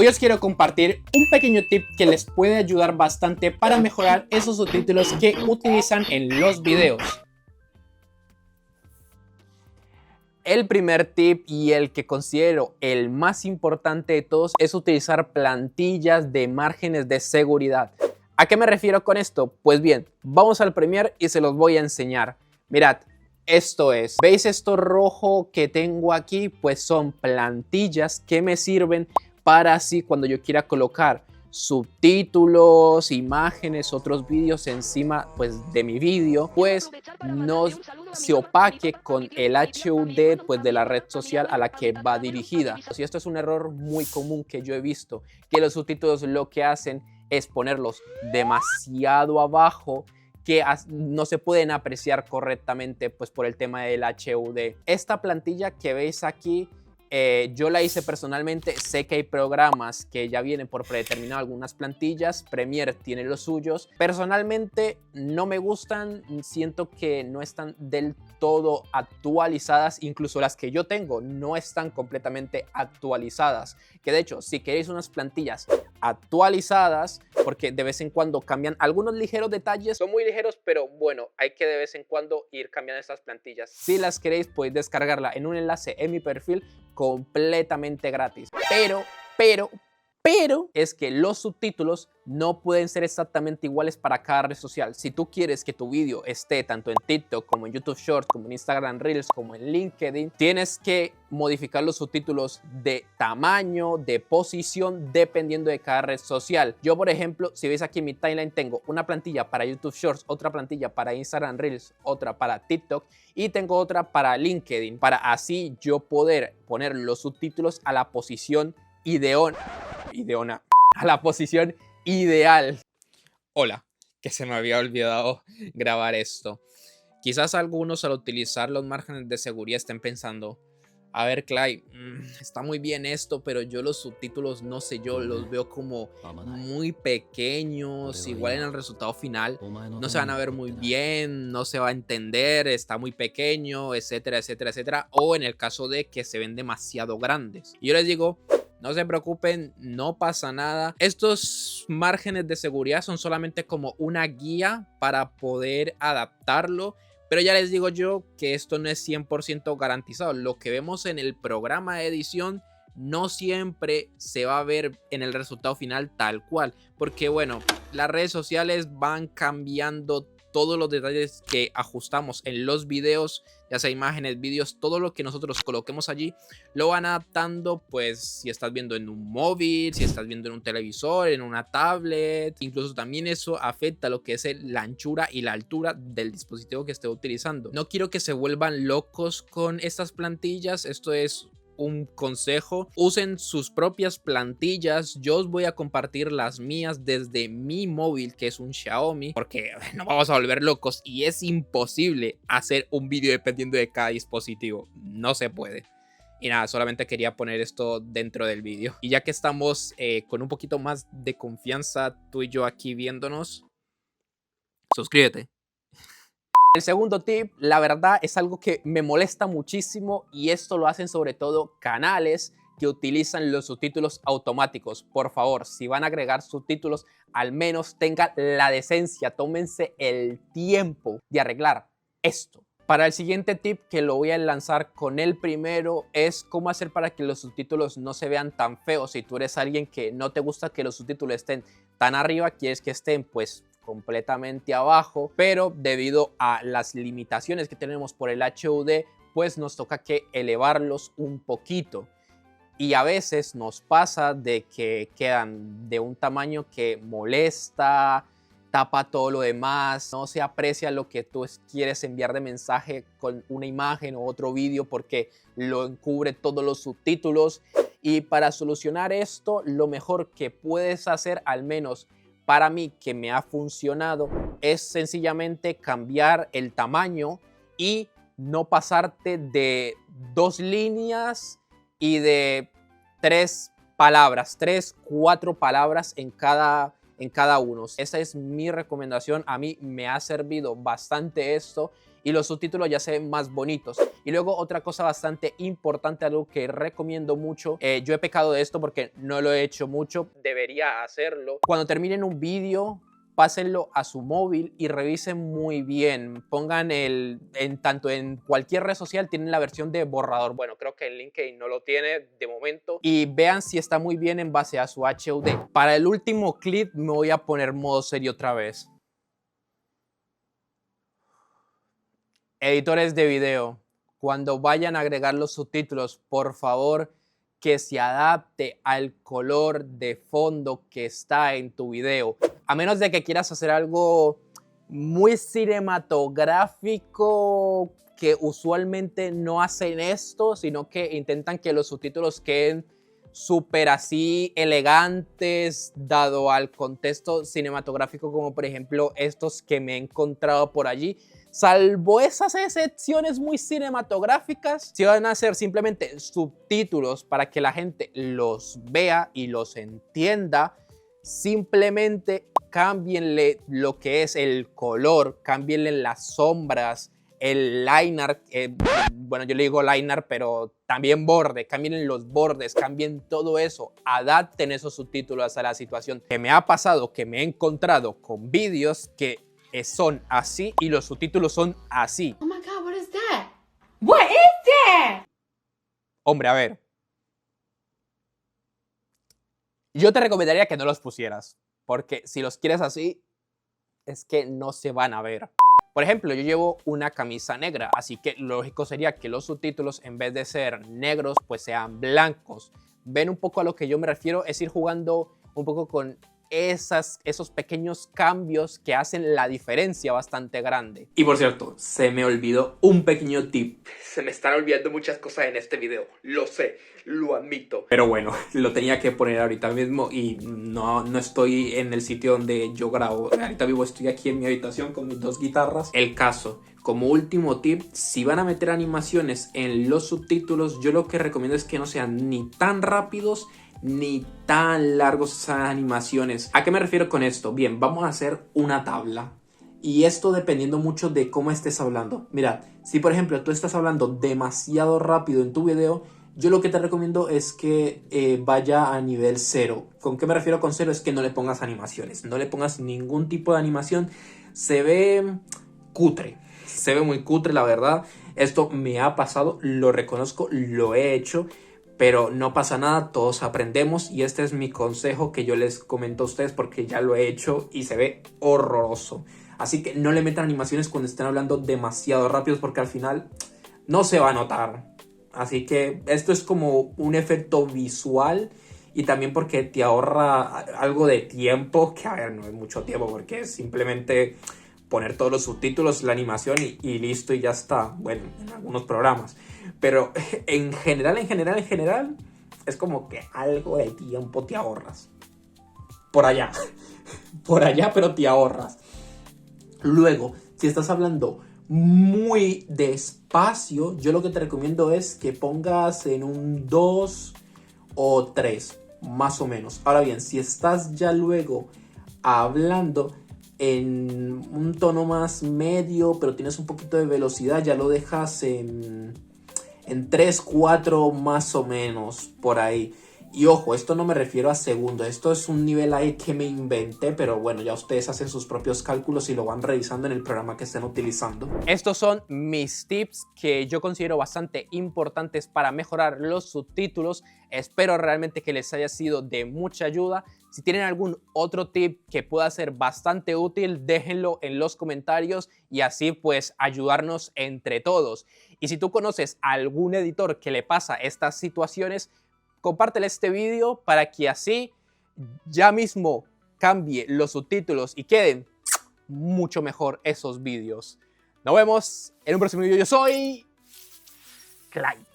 Hoy os quiero compartir un pequeño tip que les puede ayudar bastante para mejorar esos subtítulos que utilizan en los videos. El primer tip y el que considero el más importante de todos es utilizar plantillas de márgenes de seguridad. ¿A qué me refiero con esto? Pues bien, vamos al Premiere y se los voy a enseñar. Mirad, esto es. ¿Veis esto rojo que tengo aquí? Pues son plantillas que me sirven para así cuando yo quiera colocar subtítulos, imágenes, otros vídeos encima pues de mi vídeo, pues no se opaque con el HUD pues de la red social a la que va dirigida. Y esto es un error muy común que yo he visto, que los subtítulos lo que hacen es ponerlos demasiado abajo, que no se pueden apreciar correctamente pues por el tema del HUD. Esta plantilla que veis aquí, yo la hice personalmente. Sé que hay programas que ya vienen por predeterminado algunas plantillas. Premiere tiene los suyos. Personalmente no me gustan. Siento que no están del todo actualizadas. Incluso las que yo tengo no están completamente actualizadas. Que de hecho, si queréis unas plantillas actualizadas, porque de vez en cuando cambian algunos ligeros detalles, son muy ligeros, pero bueno, hay que de vez en cuando ir cambiando estas plantillas. Si las queréis, podéis descargarla en un enlace en mi perfil completamente gratis. Pero es que los subtítulos no pueden ser exactamente iguales para cada red social. Si tú quieres que tu vídeo esté tanto en TikTok como en YouTube Shorts, como en Instagram Reels, como en LinkedIn, tienes que modificar los subtítulos de tamaño, de posición, dependiendo de cada red social. Yo, por ejemplo, si veis aquí en mi timeline, tengo una plantilla para YouTube Shorts, otra plantilla para Instagram Reels, otra para TikTok y tengo otra para LinkedIn, para así yo poder poner los subtítulos a la posición a la posición ideal. Hola, que se me había olvidado grabar esto. Quizás algunos al utilizar los márgenes de seguridad estén pensando, a ver, Clay, está muy bien esto, pero yo los subtítulos, no sé, yo los veo como muy pequeños, igual en el resultado final no se van a ver muy bien, no se va a entender, está muy pequeño, etcétera, etcétera, etcétera, o en el caso de que se ven demasiado grandes. Y yo les digo, no se preocupen, no pasa nada. Estos márgenes de seguridad son solamente como una guía para poder adaptarlo. Pero ya les digo yo que esto no es 100% garantizado. Lo que vemos en el programa de edición no siempre se va a ver en el resultado final tal cual. Porque bueno, las redes sociales van cambiando todos los detalles que ajustamos en los videos, ya sea imágenes, vídeos, todo lo que nosotros coloquemos allí, lo van adaptando, pues si estás viendo en un móvil, si estás viendo en un televisor, en una tablet, incluso también eso afecta lo que es la anchura y la altura del dispositivo que esté utilizando. No quiero que se vuelvan locos con estas plantillas, esto es un consejo, usen sus propias plantillas. Yo os voy a compartir las mías desde mi móvil, que es un Xiaomi, porque no vamos a volver locos y es imposible hacer un vídeo dependiendo de cada dispositivo, no se puede. Y nada, solamente quería poner esto dentro del vídeo. Y ya que estamos con un poquito más de confianza tú y yo aquí viéndonos, suscríbete. El segundo tip, la verdad, es algo que me molesta muchísimo y esto lo hacen sobre todo canales que utilizan los subtítulos automáticos. Por favor, si van a agregar subtítulos, al menos tengan la decencia, tómense el tiempo de arreglar esto. Para el siguiente tip, que lo voy a lanzar con el primero, es cómo hacer para que los subtítulos no se vean tan feos. Si tú eres alguien que no te gusta que los subtítulos estén tan arriba, quieres que estén pues completamente abajo, pero debido a las limitaciones que tenemos por el HUD, pues nos toca que elevarlos un poquito. Y a veces nos pasa de que quedan de un tamaño que molesta, tapa todo lo demás, no se aprecia lo que tú quieres enviar de mensaje con una imagen o otro vídeo porque lo encubre todos los subtítulos. Y para solucionar esto, lo mejor que puedes hacer, al menos para mí que me ha funcionado, es sencillamente cambiar el tamaño y no pasarte de 2 líneas y de 3 palabras, 3, 4 palabras en cada en cada uno. Esa es mi recomendación. A mí me ha servido bastante esto y los subtítulos ya se ven más bonitos. Y luego otra cosa bastante importante, algo que recomiendo mucho. Yo he pecado de esto porque no lo he hecho mucho. Debería hacerlo. Cuando terminen un vídeo, pásenlo a su móvil y revisen muy bien. Pongan tanto en cualquier red social tienen la versión de borrador. Bueno, creo que en LinkedIn no lo tiene de momento. Y vean si está muy bien en base a su HUD. Para el último clip me voy a poner modo serio otra vez. Editores de video, cuando vayan a agregar los subtítulos, por favor, que se adapte al color de fondo que está en tu video. A menos de que quieras hacer algo muy cinematográfico, que usualmente no hacen esto, sino que intentan que los subtítulos queden súper así elegantes, dado al contexto cinematográfico, como por ejemplo estos que me he encontrado por allí. Salvo esas excepciones muy cinematográficas, si van a hacer simplemente subtítulos para que la gente los vea y los entienda, simplemente cámbienle lo que es el color, cámbienle las sombras, el liner, bueno, yo le digo liner, pero también borde, cambien los bordes, cambien todo eso, adapten esos subtítulos a la situación. Que me ha pasado, que me he encontrado con vídeos que son así y los subtítulos son así. Oh my God, what is that? What is that? Hombre, a ver. Yo te recomendaría que no los pusieras, porque si los quieres así, es que no se van a ver. Por ejemplo, yo llevo una camisa negra, así que lo lógico sería que los subtítulos, en vez de ser negros, pues sean blancos. Ven un poco a lo que yo me refiero, es ir jugando un poco con esos pequeños cambios que hacen la diferencia bastante grande. Y por cierto, se me olvidó un pequeño tip. Se me están olvidando muchas cosas en este video, lo sé, lo admito. Pero bueno, lo tenía que poner ahorita mismo y no estoy en el sitio donde yo grabo. Ahorita mismo estoy aquí en mi habitación con mis 2 guitarras. El caso, como último tip, si van a meter animaciones en los subtítulos, yo lo que recomiendo es que no sean ni tan rápidos ni tan largos esas animaciones. ¿A qué me refiero con esto? Bien, vamos a hacer una tabla. Y esto dependiendo mucho de cómo estés hablando. Mira, si por ejemplo tú estás hablando demasiado rápido en tu video, yo lo que te recomiendo es que vaya a nivel 0. ¿Con qué me refiero con 0? Es que no le pongas animaciones. No le pongas ningún tipo de animación. Se ve cutre. Se ve muy cutre, la verdad. Esto me ha pasado, lo reconozco, lo he hecho. Pero no pasa nada, todos aprendemos y este es mi consejo que yo les comento a ustedes porque ya lo he hecho y se ve horroroso. Así que no le metan animaciones cuando estén hablando demasiado rápidos porque al final no se va a notar. Así que esto es como un efecto visual y también porque te ahorra algo de tiempo, que a ver, no es mucho tiempo porque es simplemente poner todos los subtítulos, la animación y listo y ya está. Bueno, en algunos programas. Pero en general, es como que algo de tiempo te ahorras. Por allá, pero te ahorras. Luego, si estás hablando muy despacio, yo lo que te recomiendo es que pongas en un 2 o 3, más o menos. Ahora bien, si estás ya luego hablando en un tono más medio, pero tienes un poquito de velocidad, ya lo dejas en 3, 4 más o menos, por ahí. Y ojo, esto no me refiero a segundos, esto es un nivel ahí que me inventé, pero bueno, ya ustedes hacen sus propios cálculos y lo van revisando en el programa que estén utilizando. Estos son mis tips que yo considero bastante importantes para mejorar los subtítulos. Espero realmente que les haya sido de mucha ayuda. Si tienen algún otro tip que pueda ser bastante útil, déjenlo en los comentarios y así pues ayudarnos entre todos. Y si tú conoces a algún editor que le pasa estas situaciones, compártele este vídeo para que así ya mismo cambie los subtítulos y queden mucho mejor esos vídeos. Nos vemos en un próximo vídeo. Yo soy Clyde.